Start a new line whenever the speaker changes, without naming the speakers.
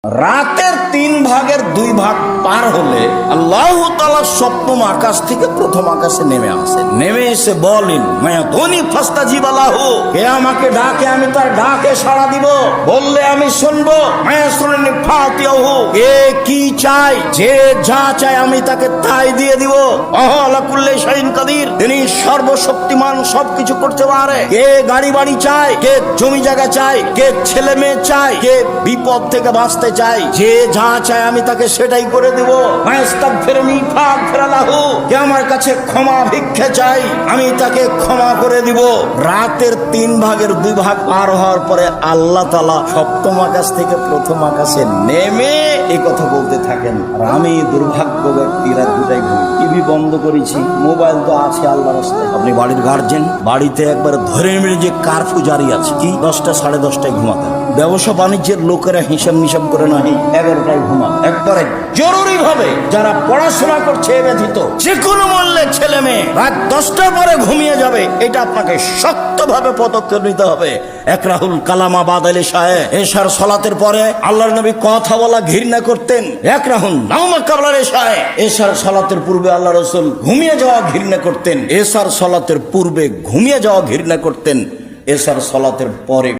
রাতের 3 ভাগের 2 ভাগ পার হলে আল্লাহ তাআলা সপ্তম আকাশ থেকে প্রথম আকাশে নেমে আসেন। নেমে এসে বলেন, মায়াতুনি ফাস্তাজিব লাহু, কে আমাকে ডাকে আমি তার ডাকে সাড়া দিব, বললে আমি শুনবো। মায়াসুরনি ফাতিহু, কে কি চাই, যে যা চায় আমি তাকে তাই দিয়ে দিব। আলা কুল্লি শাইইন কাদির, তিনি সর্বশক্তিমান, সবকিছু করতে পারে। কে গাড়ি বাড়ি চায়, কে জমি জায়গা চায়, কে ছেলে মেয়ে চায়, কে বিপদ থেকে বাঁচতে চাই, যে যা চায় আমি তাকে সেটাই করে দেব। মায়াস্তাগফিরনি ফাগফির লাহু, কে আমার কাছে ক্ষমা ভিক্ষা চাই আমি তাকে ক্ষমা করে দিব। রাতের 3 ভাগের 2 ভাগ পার হওয়ার পরে আল্লাহ তাআলা সপ্তম আকাশ থেকে প্রথম আকাশে নেমে এই কথা বলতে থাকেন, আমি দুর্ভাগ্য ব্যক্তি, রাত 2টায় ঘুমি, টিভি বন্ধ করেছি, মোবাইল তো আছে আল্লাহর রাস্তায়। আপনি বাড়ির গার্জেন, বাড়িতে একবার ধরে নেবেন যে কারফিউ জারি আছে, কি 10টা 10:30টায় ঘুমাতে। ব্যবসা বাণিজ্যের লোকেরা হিসাব নিসাব করে না 11টায় ঘুমান। একবারে জরুরি ভাবে যারা পড়াশোনা করছে এ ব্যতীত যে কোনো মূল্যে ছেলে মেয়ে রাত 10টার পরে ঘুমিয়ে যাবে, এটা আপনাকে শক্তভাবে পদক্ষেপ নিতে হবে। একরাহুল কালামা বাদালে শাহে, এশার সালাতের পরে আল্লাহর নবী কথা বলা ঘৃণা করতেন। একরাহুল নাওমা কাবলার শাহে, এশার সালাতের পূর্বে আল্লাহ রাসূল ঘুমিয়ে যাওয়া ঘৃণা করতেন। এশার সালাতের পূর্বে ঘুমিয়ে যাওয়া ঘৃণা করতেন। এশার সালাতের পরে